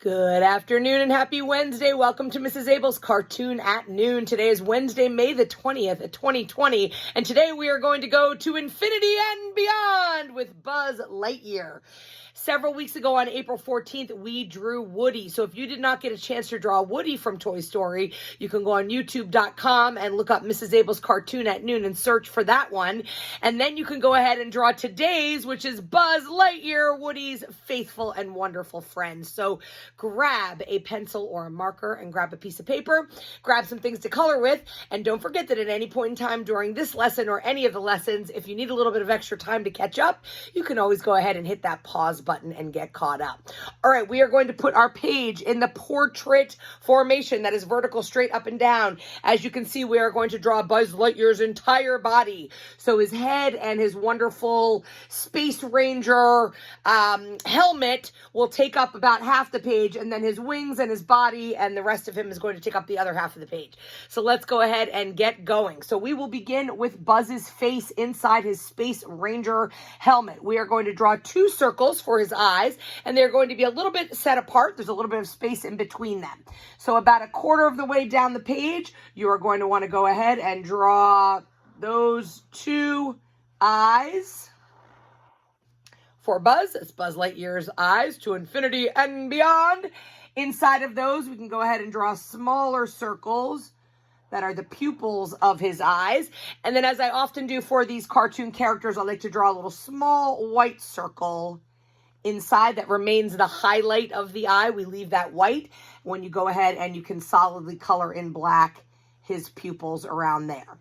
Good afternoon and happy Wednesday. Welcome to Mrs. Abell's Cartoon at Noon. Today is Wednesday, May the 20th, 2020. And today we are going to go to infinity and beyond with Buzz Lightyear. Several weeks ago on April 14th, we drew Woody. So if you did not get a chance to draw Woody from Toy Story, you can go on youtube.com and look up Mrs. Abell's Cartoon at Noon and search for that one. And then you can go ahead and draw today's, which is Buzz Lightyear, Woody's faithful and wonderful friend. So grab a pencil or a marker and grab a piece of paper, grab some things to color with, and don't forget that at any point in time during this lesson or any of the lessons, if you need a little bit of extra time to catch up, you can always go ahead and hit that pause button and get caught up. All right, we are going to put our page in the portrait formation that is vertical, straight up and down. As you can see, we are going to draw Buzz Lightyear's entire body. So his head and his wonderful Space Ranger helmet will take up about half the page, and then his wings and his body and the rest of him is going to take up the other half of the page. So let's go ahead and get going. So we will begin with Buzz's face inside his Space Ranger helmet. We are going to draw two circles for his eyes, and they're going to be a little bit set apart. There's a little bit of space in between them. So about a quarter of the way down the page, you are going to want to go ahead and draw those two eyes for Buzz. It's Buzz Lightyear's eyes to infinity and beyond. Inside of those, we can go ahead and draw smaller circles that are the pupils of his eyes. And then as I often do for these cartoon characters, I like to draw a little small white circle inside that remains the highlight of the eye. We leave that white when you go ahead and you can solidly color in black his pupils around there.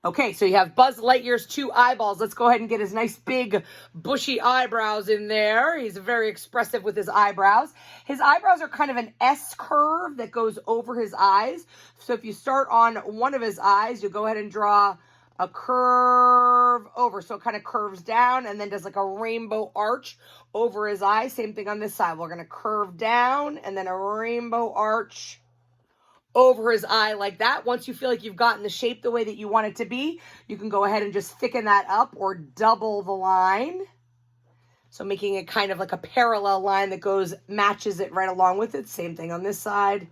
Okay, so you have Buzz Lightyear's two eyeballs. Let's go ahead and get his nice big bushy eyebrows in there. He's very expressive with his eyebrows. His eyebrows are kind of an S curve that goes over his eyes. So if you start on one of his eyes, you'll go ahead and draw a curve over. So it kind of curves down and then does like a rainbow arch over his eye. Same thing on this side. We're going to curve down and then a rainbow arch over his eye like that. Once you feel like you've gotten the shape the way that you want it to be, you can go ahead and just thicken that up or double the line. So making it kind of like a parallel line that matches it right along with it. Same thing on this side.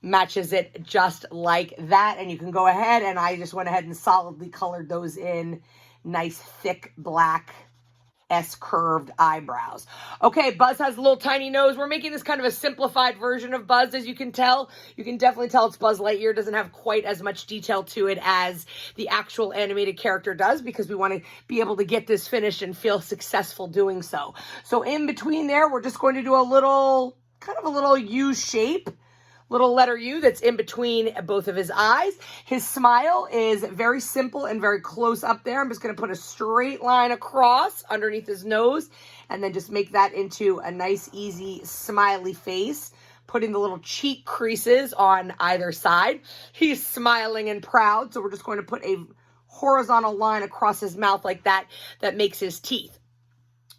Matches it just like that. And you can go ahead, and I just went ahead and solidly colored those in nice thick black S-curved eyebrows. Okay, Buzz has a little tiny nose. We're making this kind of a simplified version of Buzz, as you can tell. You can definitely tell it's Buzz Lightyear. It doesn't have quite as much detail to it as the actual animated character does, because we want to be able to get this finished and feel successful doing so. So in between there, we're just going to do a little U shape. Little letter U that's in between both of his eyes. His smile is very simple and very close up there. I'm just going to put a straight line across underneath his nose and then just make that into a nice, easy, smiley face, putting the little cheek creases on either side. He's smiling and proud, so we're just going to put a horizontal line across his mouth like that makes his teeth.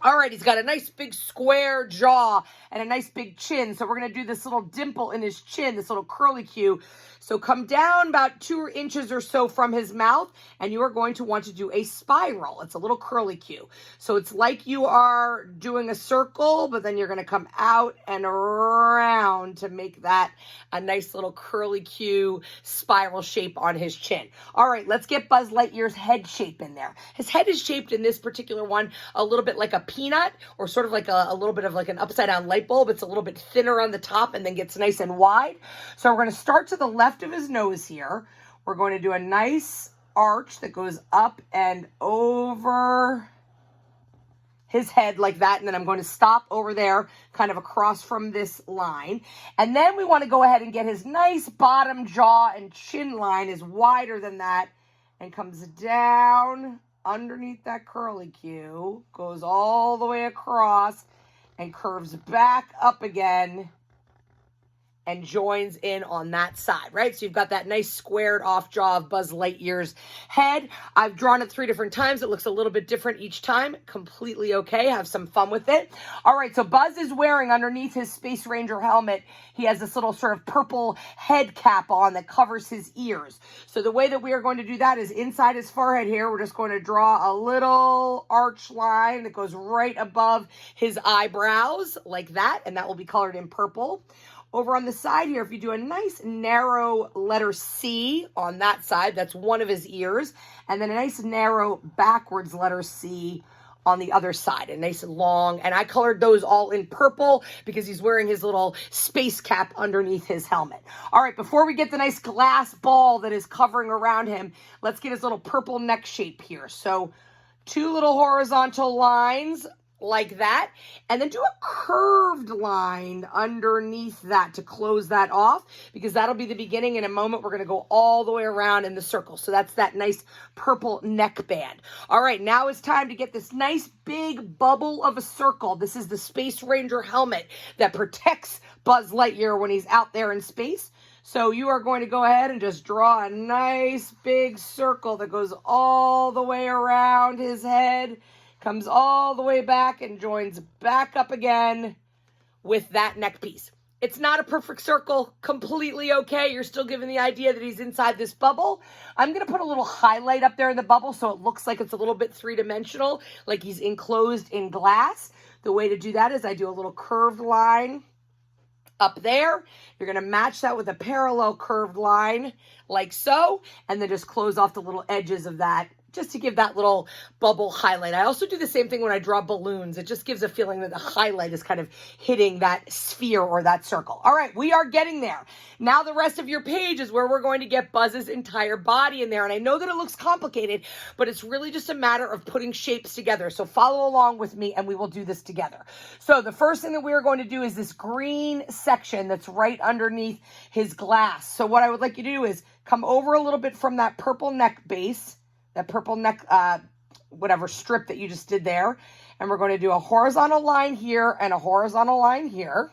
All right, he's got a nice big square jaw and a nice big chin. So we're going to do this little dimple in his chin, this little curlicue. So come down about 2 inches or so from his mouth, and you are going to want to do a spiral. It's a little curlicue. So it's like you are doing a circle, but then you're going to come out and around to make that a nice little curlicue spiral shape on his chin. All right, let's get Buzz Lightyear's head shape in there. His head is shaped in this particular one a little bit like a peanut, or sort of like a little bit of like an upside down light bulb. It's a little bit thinner on the top and then gets nice and wide. So we're going to start to the left of his nose here. We're going to do a nice arch that goes up and over his head like that. And then I'm going to stop over there, kind of across from this line. And then we want to go ahead and get his nice bottom jaw and chin line is wider than that and comes down underneath that curlicue, goes all the way across and curves back up again and joins in on that side, right? So you've got that nice squared off jaw of Buzz Lightyear's head. I've drawn it 3 different times. It looks a little bit different each time. Completely okay. Have some fun with it. All right, so Buzz is wearing underneath his Space Ranger helmet, he has this little sort of purple head cap on that covers his ears. So the way that we are going to do that is inside his forehead here, we're just going to draw a little arch line that goes right above his eyebrows like that, and that will be colored in purple. Over on the side here, if you do a nice narrow letter C on that side, that's one of his ears, and then a nice narrow backwards letter C on the other side, a nice long, and I colored those all in purple because he's wearing his little space cap underneath his helmet. All right, before we get the nice glass ball that is covering around him, let's get his little purple neck shape here. So 2 little horizontal lines like that, and then do a curved line underneath that to close that off, because that'll be the beginning. In a moment, we're going to go all the way around in the circle. So that's that nice purple neck band. All right, now it's time to get this nice big bubble of a circle. This is the Space Ranger helmet that protects Buzz Lightyear when he's out there in space. So you are going to go ahead and just draw a nice big circle that goes all the way around his head, comes all the way back and joins back up again with that neck piece. It's not a perfect circle, completely okay. You're still given the idea that he's inside this bubble. I'm going to put a little highlight up there in the bubble so it looks like it's a little bit 3-dimensional, like he's enclosed in glass. The way to do that is I do a little curved line up there. You're going to match that with a parallel curved line like so, and then just close off the little edges of that just to give that little bubble highlight. I also do the same thing when I draw balloons. It just gives a feeling that the highlight is kind of hitting that sphere or that circle. All right, we are getting there. Now the rest of your page is where we're going to get Buzz's entire body in there. And I know that it looks complicated, but it's really just a matter of putting shapes together. So follow along with me and we will do this together. So the first thing that we are going to do is this green section that's right underneath his glass. So what I would like you to do is come over a little bit from that purple neck base, that purple neck, whatever strip that you just did there. And we're going to do a horizontal line here and a horizontal line here,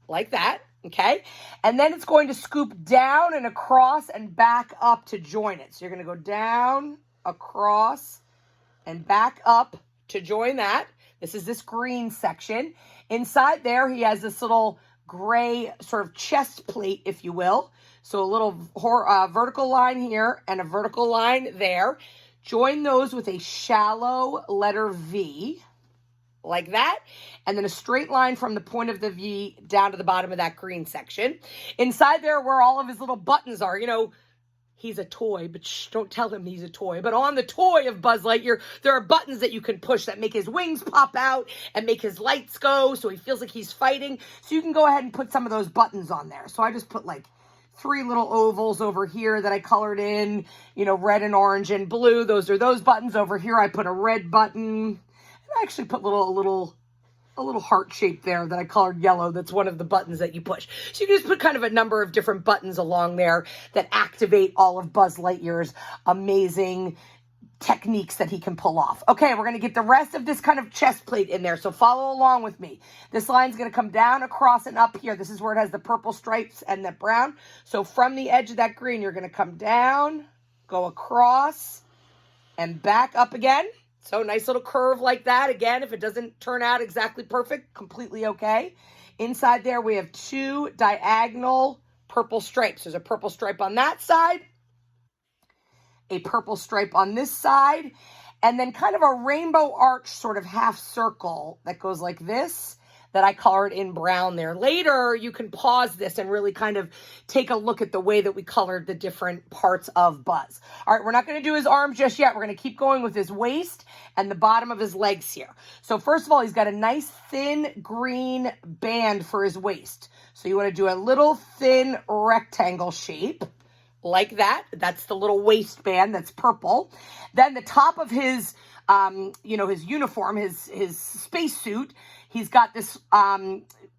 like that, okay? And then it's going to scoop down and across and back up to join it. So you're going to go down, across, and back up to join that. This is this green section. Inside there, he has this little gray sort of chest plate, if you will. So a little vertical line here and a vertical line there. Join those with a shallow letter V, like that. And then a straight line from the point of the V down to the bottom of that green section. Inside there where all of his little buttons are, you know, he's a toy, but shh, don't tell him he's a toy. But on the toy of Buzz Lightyear, there are buttons that you can push that make his wings pop out and make his lights go so he feels like he's fighting. So you can go ahead and put some of those buttons on there. So I just put like 3 little ovals over here that I colored in, you know, red and orange and blue. Those are those buttons. Over here I put a red button. And I actually put a little heart shape there that I colored yellow. That's one of the buttons that you push. So you can just put kind of a number of different buttons along there that activate all of Buzz Lightyear's amazing techniques that he can pull off. Okay, we're going to get the rest of this kind of chest plate in there. So follow along with me. This line's going to come down, across, and up here. This is where it has the purple stripes and the brown. So from the edge of that green, you're going to come down, go across, and back up again. So nice little curve like that. Again, if it doesn't turn out exactly perfect, completely okay. Inside there, we have 2 diagonal purple stripes. There's a purple stripe on that side, a purple stripe on this side, and then kind of a rainbow arch sort of half circle that goes like this that I colored in brown there. Later, you can pause this and really kind of take a look at the way that we colored the different parts of Buzz. All right, we're not going to do his arms just yet. We're going to keep going with his waist and the bottom of his legs here. So first of all, he's got a nice thin green band for his waist. So you want to do a little thin rectangle shape, like that. That's the little waistband that's purple. Then the top of his, his uniform, his spacesuit, he's got this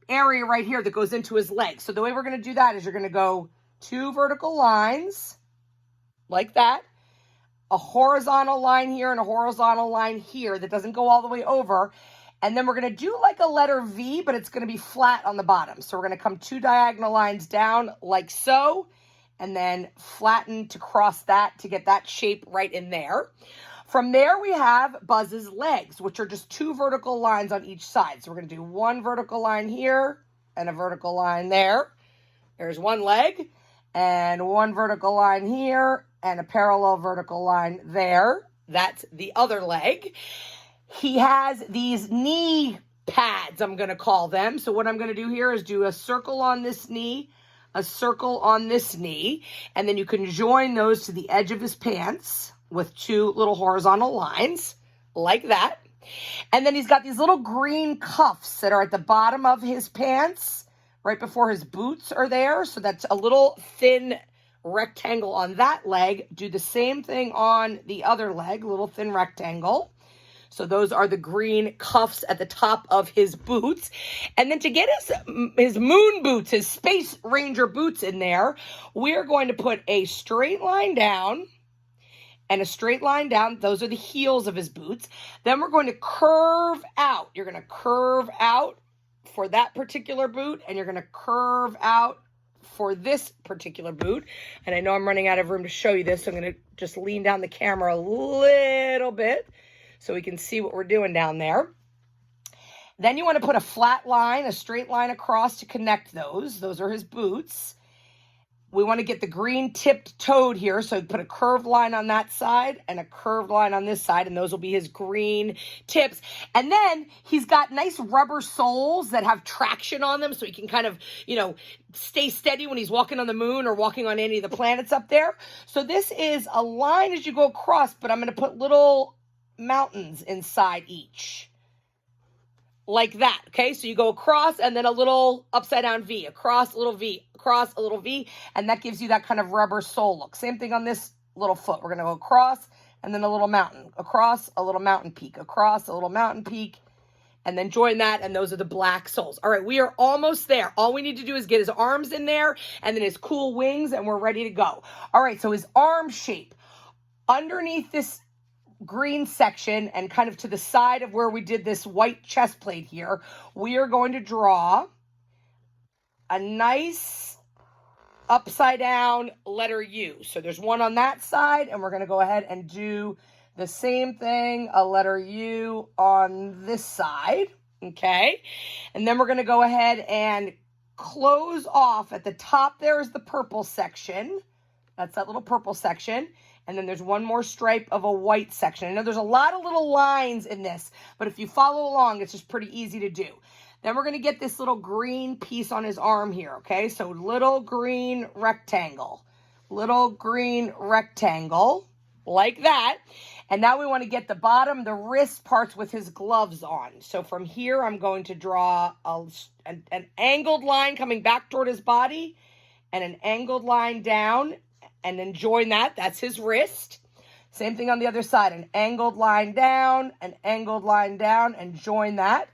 area right here that goes into his legs. So the way we're going to do that is you're going to go 2 vertical lines, like that, a horizontal line here and a horizontal line here that doesn't go all the way over. And then we're going to do like a letter V, but it's going to be flat on the bottom. So we're going to come 2 diagonal lines down like so, and then flatten to cross that to get that shape right in there. From there, we have Buzz's legs, which are just 2 vertical lines on each side. So we're going to do 1 vertical line here and a vertical line there. There's 1 leg, and 1 vertical line here and a parallel vertical line there. That's the other leg. He has these knee pads, I'm going to call them. So what I'm going to do here is do a circle on this knee, a circle on this knee, and then you can join those to the edge of his pants with 2 little horizontal lines like that. And then he's got these little green cuffs that are at the bottom of his pants right before his boots are there. So that's a little thin rectangle on that leg. Do the same thing on the other leg, little thin rectangle. So those are the green cuffs at the top of his boots. And then to get his moon boots, his Space Ranger boots in there, we're going to put a straight line down and a straight line down. Those are the heels of his boots. Then we're going to curve out. You're going to curve out for that particular boot, and you're going to curve out for this particular boot. And I know I'm running out of room to show you this, so I'm going to just lean down the camera a little bit so we can see what we're doing down there. Then you want to put a flat line, a straight line across to connect those. Those are his boots. We want to get the green tipped toed here, so put a curved line on that side and a curved line on this side, and those will be his green tips. And then he's got nice rubber soles that have traction on them, so he can kind of, stay steady when he's walking on the moon or walking on any of the planets up there. So this is a line as you go across, but I'm going to put little mountains inside each. Like that, okay? So you go across and then a little upside down V, across a little V, across a little V, and that gives you that kind of rubber sole look. Same thing on this little foot. We're going to go across and then a little mountain, across a little mountain peak, across a little mountain peak, and then join that, and those are the black soles. All right, we are almost there. All we need to do is get his arms in there and then his cool wings, and we're ready to go. All right, so his arm shape. Underneath this green section and kind of to the side of where we did this white chest plate here, we are going to draw a nice upside down letter U. So there's one on that side, and we're going to go ahead and do the same thing, a letter U on this side, okay? And then we're going to go ahead and close off at the top. There's the purple section. That's that little purple section. And then there's one more stripe of a white section. I know there's a lot of little lines in this, but if you follow along, it's just pretty easy to do. Then we're going to get this little green piece on his arm here, okay? So little green rectangle, like that. And now we want to get the bottom, the wrist parts with his gloves on. So from here, I'm going to draw an angled line coming back toward his body and an angled line down, and then join that. That's his wrist. Same thing on the other side. An angled line down, and join that.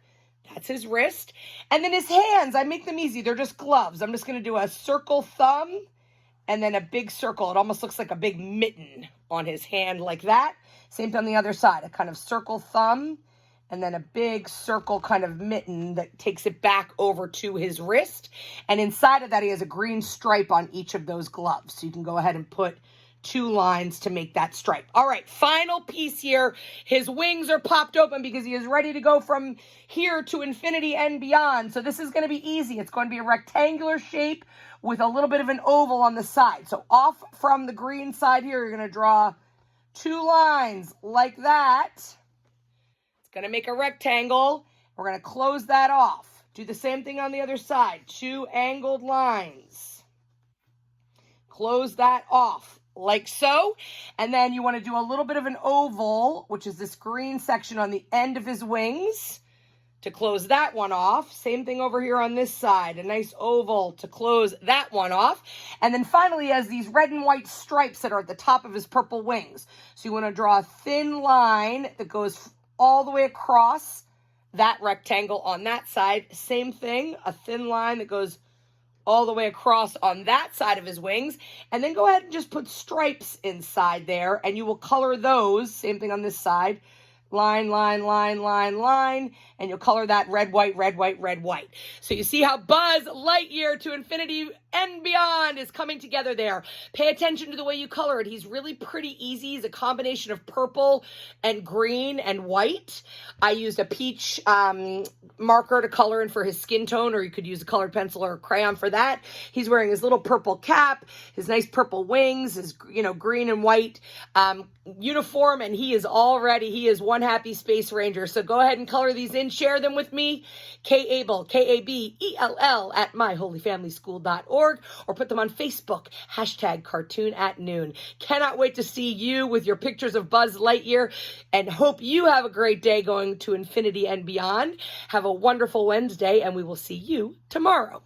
That's his wrist. And then his hands, I make them easy. They're just gloves. I'm just going to do a circle thumb and then a big circle. It almost looks like a big mitten on his hand like that. Same thing on the other side. A kind of circle thumb and then a big circle kind of mitten that takes it back over to his wrist. And inside of that, he has a green stripe on each of those gloves. So you can go ahead and put 2 lines to make that stripe. All right, final piece here. His wings are popped open because he is ready to go from here to infinity and beyond. So this is going to be easy. It's going to be a rectangular shape with a little bit of an oval on the side. So off from the green side here, you're going to draw 2 lines like that. Going to make a rectangle. We're going to close that off. Do the same thing on the other side. 2 angled lines. Close that off like so. And then you want to do a little bit of an oval, which is this green section on the end of his wings, to close that one off. Same thing over here on this side. A nice oval to close that one off. And then finally, he has these red and white stripes that are at the top of his purple wings. So you want to draw a thin line that goes all the way across that rectangle on that side. Same thing, a thin line that goes all the way across on that side of his wings. And then go ahead and just put stripes inside there, and you will color those, same thing on this side, line, line, line, line, line, and you'll color that red, white, red, white, red, white. So you see how Buzz Lightyear to infinity and beyond is coming together there. Pay attention to the way you color it. He's really pretty easy. He's a combination of purple and green and white. I used a peach marker to color in for his skin tone, or you could use a colored pencil or a crayon for that. He's wearing his little purple cap, his nice purple wings, his green and white uniform, and he is one happy Space Ranger. So go ahead and color these in. Share them with me. Abell, Kabell at myholyfamilyschool.org, or put them on Facebook, #cartoon@noon. Cannot wait to see you with your pictures of Buzz Lightyear, and hope you have a great day going to infinity and beyond. Have a wonderful Wednesday, and we will see you tomorrow.